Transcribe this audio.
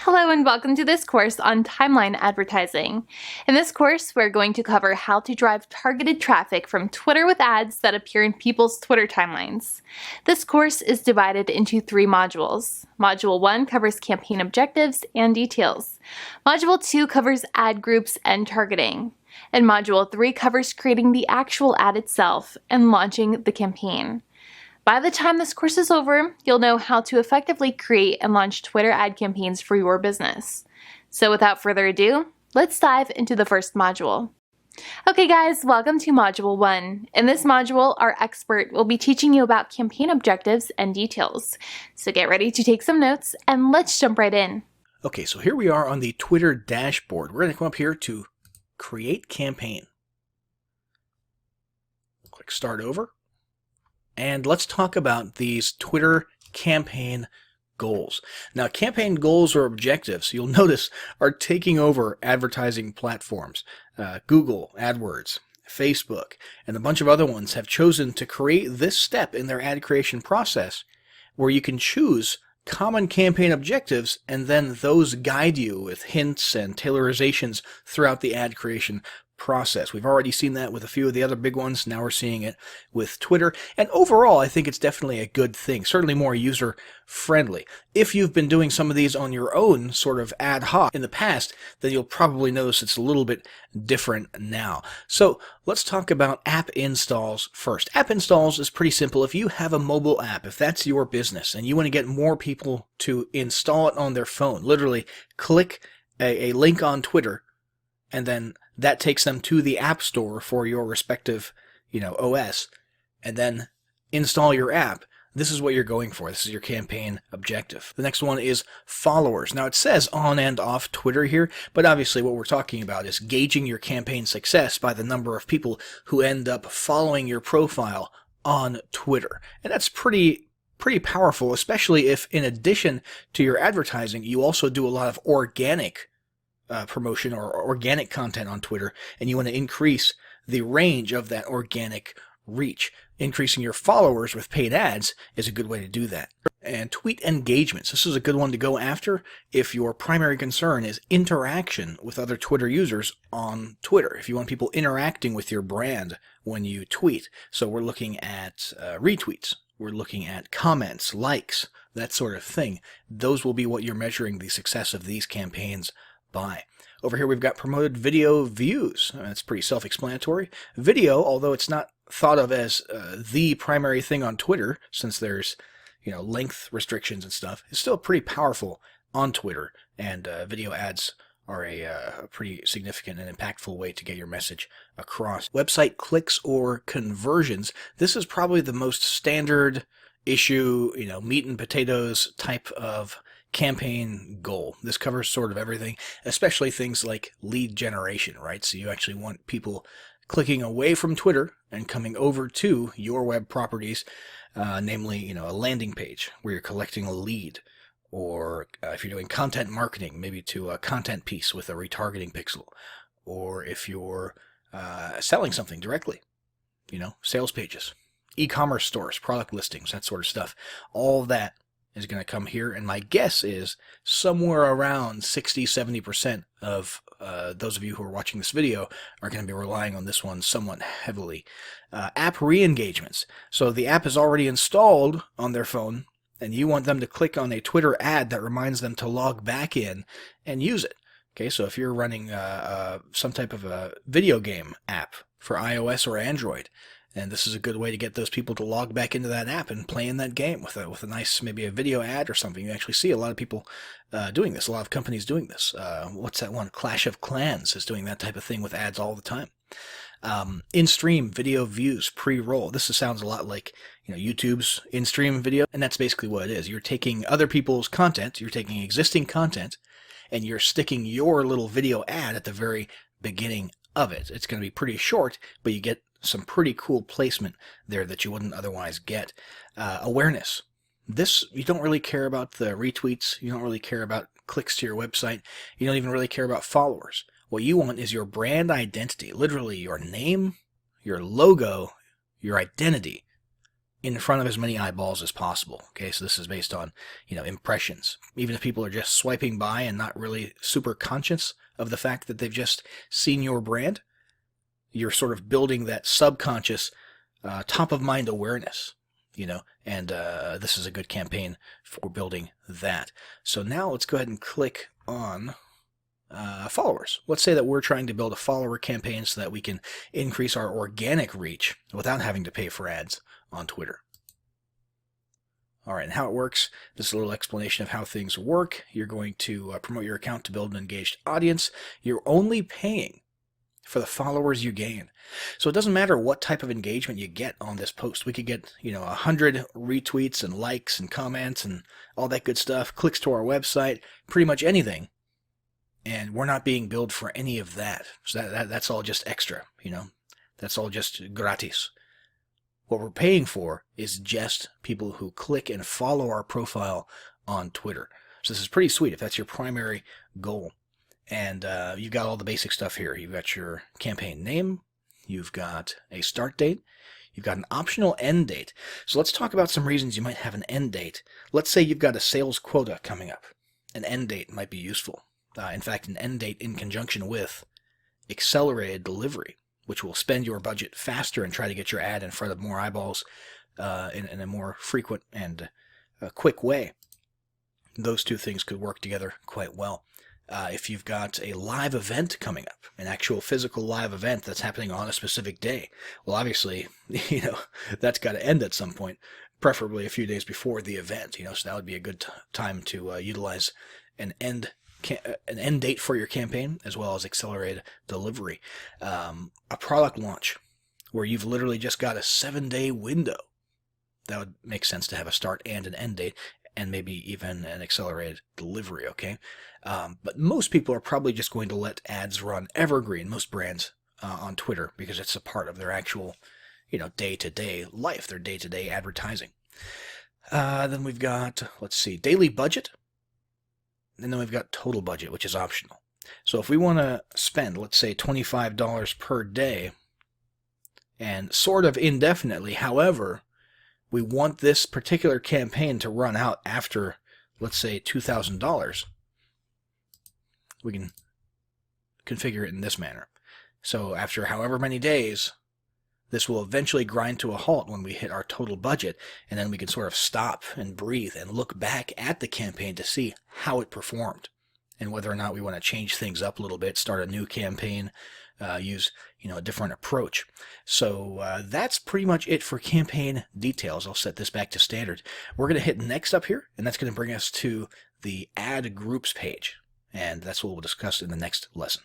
Hello and welcome to this course on timeline advertising. In this course, we're going to cover how to drive targeted traffic from Twitter with ads that appear in people's Twitter timelines. This course is divided into 3 modules. Module 1 covers campaign objectives and details. Module 2 covers ad groups and targeting. And Module 3 covers creating the actual ad itself and launching the campaign. By the time this course is over, you'll know how to effectively create and launch Twitter ad campaigns for your business. So without further ado, let's dive into the first module. Okay guys, welcome to Module 1. In this module, our expert will be teaching you about campaign objectives and details. So get ready to take some notes and let's jump right in. Okay, so here we are on the Twitter dashboard. We're going to come up here to Create Campaign. Click Start Over. And let's talk about these Twitter campaign goals. Now, campaign goals or objectives, you'll notice, are taking over advertising platforms. Google, AdWords, Facebook, and a bunch of other ones have chosen to create this step in their ad creation process where you can choose common campaign objectives and then those guide you with hints and tailorizations throughout the ad creation process. We've already seen that with a few of the other big ones. Now we're seeing it with Twitter. And overall, I think it's definitely a good thing, certainly more user-friendly. If you've been doing some of these on your own sort of ad hoc in the past, then you'll probably notice it's a little bit different now. So let's talk about app installs first. App installs is pretty simple. If you have a mobile app, if that's your business and you want to get more people to install it on their phone, literally click a link on Twitter and then that takes them to the App Store for your respective, OS, and then install your app. This is what you're going for. This is your campaign objective. The next one is followers. Now it says on and off Twitter here, but obviously what we're talking about is gauging your campaign success by the number of people who end up following your profile on Twitter. And that's pretty powerful, especially if in addition to your advertising, you also do a lot of organic promotion or organic content on Twitter, and you want to increase the range of that organic reach. Increasing your followers with paid ads is a good way to do that. And tweet engagements. This is a good one to go after if your primary concern is interaction with other Twitter users on Twitter. If you want people interacting with your brand when you tweet. So we're looking at retweets. We're looking at comments, likes, that sort of thing. Those will be what you're measuring the success of these campaigns by. Over here we've got promoted video views. That's pretty self-explanatory. Video, although it's not thought of as the primary thing on Twitter, since there's length restrictions and stuff, is still pretty powerful on Twitter, and video ads are a pretty significant and impactful way to get your message across. Website clicks or conversions. This is probably the most standard issue, meat and potatoes type of campaign goal. This covers sort of everything, especially things like lead generation, right? So you actually want people clicking away from Twitter and coming over to your web properties, namely, a landing page where you're collecting a lead, or if you're doing content marketing, maybe to a content piece with a retargeting pixel, or if you're selling something directly, sales pages, e-commerce stores, product listings, that sort of stuff. All of that is going to come here, and my guess is somewhere around 60-70% of those of you who are watching this video are going to be relying on this one somewhat heavily. App re-engagements. So the app is already installed on their phone, and you want them to click on a Twitter ad that reminds them to log back in and use it. Okay, so if you're running some type of a video game app for iOS or Android, and this is a good way to get those people to log back into that app and play in that game with a nice, maybe a video ad or something. You actually see a lot of people doing this, a lot of companies doing this. What's that one? Clash of Clans is doing that type of thing with ads all the time. In-stream video views pre-roll. This sounds a lot like YouTube's in-stream video, and that's basically what it is. You're taking other people's content, you're taking existing content, and you're sticking your little video ad at the very beginning of it. It's going to be pretty short, but you get some pretty cool placement there that you wouldn't otherwise get. Awareness. This, you don't really care about the retweets. You don't really care about clicks to your website. You don't even really care about followers. What you want is your brand identity, literally your name, your logo, your identity in front of as many eyeballs as possible. Okay, so this is based on, impressions. Even if people are just swiping by and not really super conscious of the fact that they've just seen your brand, you're sort of building that subconscious, top of mind awareness, and this is a good campaign for building that. So now let's go ahead and click on followers. Let's say that we're trying to build a follower campaign so that we can increase our organic reach without having to pay for ads on Twitter. All right, and how it works, this is a little explanation of how things work. You're going to promote your account to build an engaged audience. You're only paying for the followers you gain. So it doesn't matter what type of engagement you get on this post. We could get, 100 retweets and likes and comments and all that good stuff, clicks to our website, pretty much anything. And we're not being billed for any of that. So that's all just extra, That's all just gratis. What we're paying for is just people who click and follow our profile on Twitter. So this is pretty sweet if that's your primary goal. And you've got all the basic stuff here. You've got your campaign name. You've got a start date. You've got an optional end date. So let's talk about some reasons you might have an end date. Let's say you've got a sales quota coming up. An end date might be useful. In fact, an end date in conjunction with accelerated delivery, which will spend your budget faster and try to get your ad in front of more eyeballs in a more frequent and quick way. Those two things could work together quite well. If you've got a live event coming up, an actual physical live event that's happening on a specific day, well, obviously, that's got to end at some point, preferably a few days before the event. So that would be a good time to utilize an end date for your campaign, as well as accelerated delivery. A product launch where you've literally just got a 7-day window. That would make sense to have a start and an end date, and maybe even an accelerated delivery, okay? But most people are probably just going to let ads run evergreen, most brands on Twitter, because it's a part of their actual, day-to-day life, their day-to-day advertising. Then we've got, daily budget. And then we've got total budget, which is optional. So if we want to spend, let's say, $25 per day, and sort of indefinitely, however, we want this particular campaign to run out after, let's say, $2,000, we can configure it in this manner. So after however many days, this will eventually grind to a halt when we hit our total budget, and then we can sort of stop and breathe and look back at the campaign to see how it performed and whether or not we want to change things up a little bit, start a new campaign, use a different approach. So that's pretty much it for campaign details. I'll set this back to standard. We're going to hit next up here, and that's going to bring us to the add groups page, and that's what we'll discuss in the next lesson.